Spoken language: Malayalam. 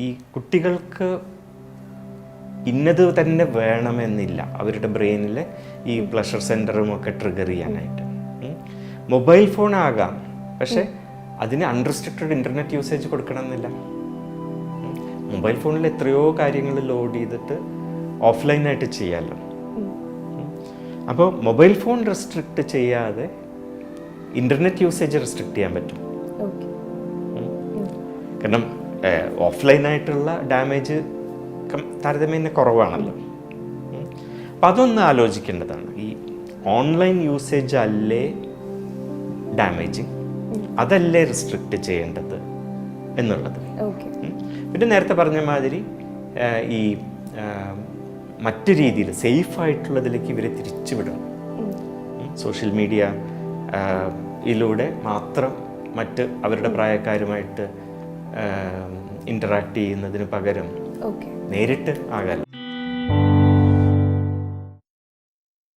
ഈ കുട്ടികൾക്ക് ഇന്നത് തന്നെ വേണമെന്നില്ല അവരുടെ ബ്രെയിനിൽ ഈ പ്ലഷർ സെൻറ്ററും ഒക്കെ ട്രിഗർ ചെയ്യാനായിട്ട്. മൊബൈൽ ഫോൺ ആകാം, പക്ഷെ അതിന് അൺറെസ്ട്രിക്റ്റഡ് ഇൻ്റർനെറ്റ് യൂസേജ് കൊടുക്കണമെന്നില്ല. മൊബൈൽ ഫോണിൽ എത്രയോ കാര്യങ്ങൾ ലോഡ് ചെയ്തിട്ട് ഓഫ്ലൈനായിട്ട് ചെയ്യാമല്ലോ. അപ്പോൾ മൊബൈൽ ഫോൺ റെസ്ട്രിക്റ്റ് ചെയ്യാതെ ഇൻ്റർനെറ്റ് യൂസേജ് റെസ്ട്രിക്റ്റ് ചെയ്യാൻ പറ്റും. കാരണം ഓഫ്ലൈനായിട്ടുള്ള ഡാമേജ് താരതമ്യേന കുറവാണല്ലോ. അപ്പം അതൊന്ന് ആലോചിക്കേണ്ടതാണ്. ഈ ഓൺലൈൻ യൂസേജ് അല്ലേ ഡാമേജിങ്, അതല്ലേ റെസ്ട്രിക്റ്റ് ചെയ്യേണ്ടത് എന്നുള്ളത്. പിന്നെ നേരത്തെ പറഞ്ഞ മാതിരി ഈ മറ്റു രീതിയിൽ സേഫായിട്ടുള്ളതിലേക്ക് ഇവരെ തിരിച്ചു വിടണം. സോഷ്യൽ മീഡിയ യിലൂടെ മാത്രം മറ്റ് അവരുടെ പ്രായക്കാരുമായിട്ട് ഇൻ്ററാക്ട് ചെയ്യുന്നതിന് പകരം നേരിട്ട് ആകാൻ